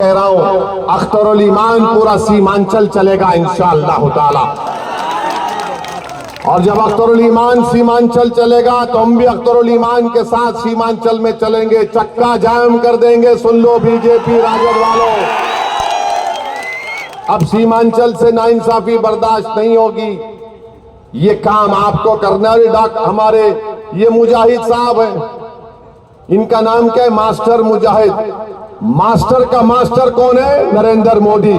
कह रहा हूं, अख्तरुल ईमान पूरा सीमांचल चलेगा इंशाअल्लाह ताला। और जब अख्तरुल ईमान सीमांचल चलेगा तो हम भी अख्तरुल ईमान के साथ सीमांचल में चलेंगे, चक्का जाम कर देंगे। सुन लो बीजेपी राजद वालों, अब सीमांचल से नाइंसाफी बर्दाश्त नहीं होगी। ये काम आपको करना है। हमारे ये मुजाहिद साहब हैं, इनका नाम क्या है? मास्टर मुजाहिद। मास्टर का मास्टर कौन है? नरेंद्र मोदी।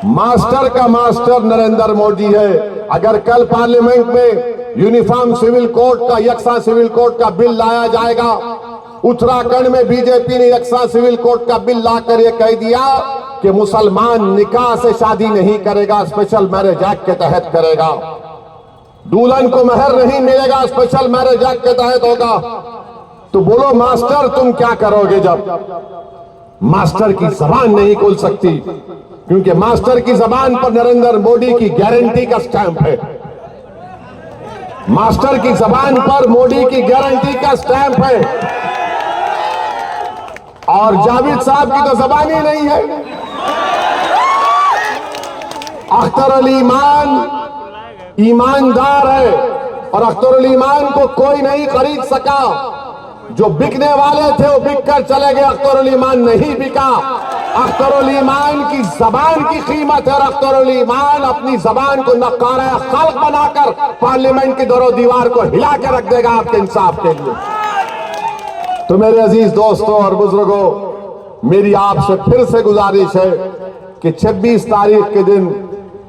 मास्टर का मास्टर नरेंद्र मोदी है। अगर कल पार्लियामेंट में यूनिफॉर्म सिविल कोड का, यकसा सिविल कोड का बिल लाया जाएगा, उत्तराखंड में बीजेपी ने यकसा सिविल कोड का बिल लाकर यह कह दिया कि मुसलमान निकाह से शादी नहीं करेगा, स्पेशल मैरिज एक्ट के तहत करेगा। दुल्हन को महर नहीं मिलेगा, स्पेशल मैरिज एक्ट के तहत होगा। तो बोलो मास्टर तुम क्या करोगे जब मास्टर की जबान नहीं खोल सकती? क्योंकि मास्टर की जबान पर नरेंद्र मोदी की गारंटी का स्टैंप है। मास्टर की जबान पर मोदी की गारंटी का स्टैंप है। और जावेद साहब की तो जबान ही नहीं है। अख्तरुल ईमान ईमानदार है और अख्तरुल ईमान को कोई नहीं खरीद सका। जो बिकने वाले थे वो बिक कर चले गए, अख्तरुल ईमान नहीं बिका। अख्तरुल ईमान की जबान की कीमत है और अख्तरुल ईमान अपनी जबान को नकारा खल्क बनाकर पार्लियामेंट की दरो दीवार को हिला के रख देगा आपके इंसाफ के लिए। तो मेरे अजीज दोस्तों और बुजुर्गों, मेरी आपसे फिर से गुजारिश है कि 26 तारीख के दिन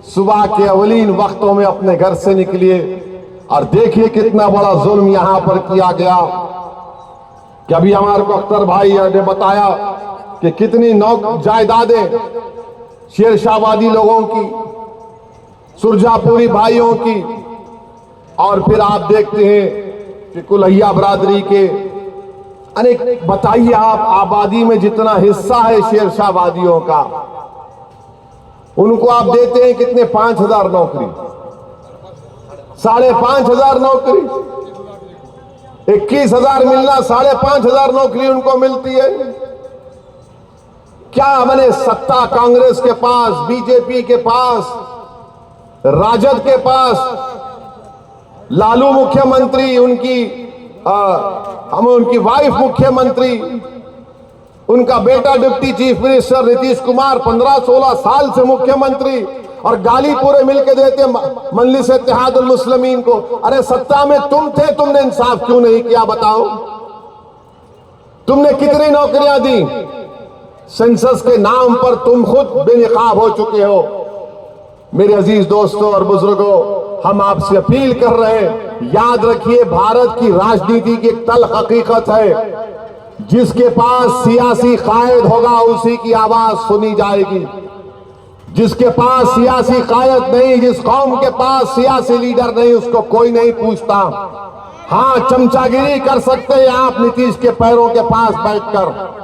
सुबह के अवलीन वक्तों में अपने घर से निकलिए और देखिए कितना बड़ा जुल्म यहां पर किया गया। कि अभी हमारे को अख्तर भाई ने बताया कि कितनी जायदादें शेरशाहवादी लोगों की, सुरजापुरी भाइयों की, और फिर आप देखते हैं कि कुलैया बरादरी के अनेक। बताइए आप, आबादी में जितना हिस्सा है शेरशाहवादियों का, उनको आप देते हैं कितने? 5,000 नौकरी, 5,500 नौकरी, 21,000 मिलना, 5,500 नौकरी उनको मिलती है। क्या बने सत्ता कांग्रेस के पास, बीजेपी के पास, राजद के पास, लालू मुख्यमंत्री, उनकी वाइफ मुख्यमंत्री, उनका बेटा deputy chief minister Nitish Kumar 15-16 साल से मुख्यमंत्री, और गाली पूरे मिलके देते मजलिस इत्तेहादुल मुस्लिमीन को। अरे सत्ता में तुम थे, तुमने इंसाफ क्यों नहीं किया? बताओ, तुमने कितनी नौकरियां दी? सेंसस के नाम पर तुम खुद बेनकाब हो चुके हो। मेरे अजीज दोस्तों और बुजुर्गों, हम आपसे अपील कर रहे हैं, याद रखिए भारत की राजनीति की एक तल्ख हकीकत है, जिसके पास सियासी कायद होगा उसी की आवाज सुनी जाएगी। जिसके पास सियासी कायद नहीं, जिस कौम के पास सियासी लीडर नहीं, उसको कोई नहीं पूछता। हाँ, चमचागिरी कर सकते हैं आप नीतीश के पैरों के पास बैठकर,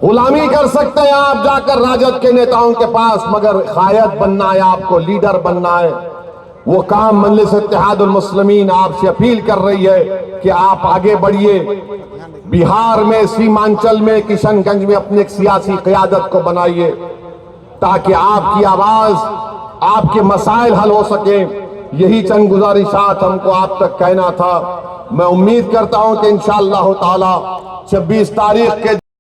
गुलामी कर सकते हैं आप जाकर राजद के नेताओं के पास, मगर कायद बनना है आपको, लीडर बनना है। वो काम मजलिस इत्तेहादुल मुस्लिमीन आपसे अपील कर रही है कि आप आगे बढ़िए। बिहार में, सीमांचल में, किशनगंज में अपनी एक सियासी क़यादत को बनाइए, ताकि आपकी आवाज, आपके मसाइल हल हो सके। यही चंद गुजारिशात हमको आप तक कहना था। मैं उम्मीद करता हूं कि इंशाअल्लाह ताला 26 तारीख के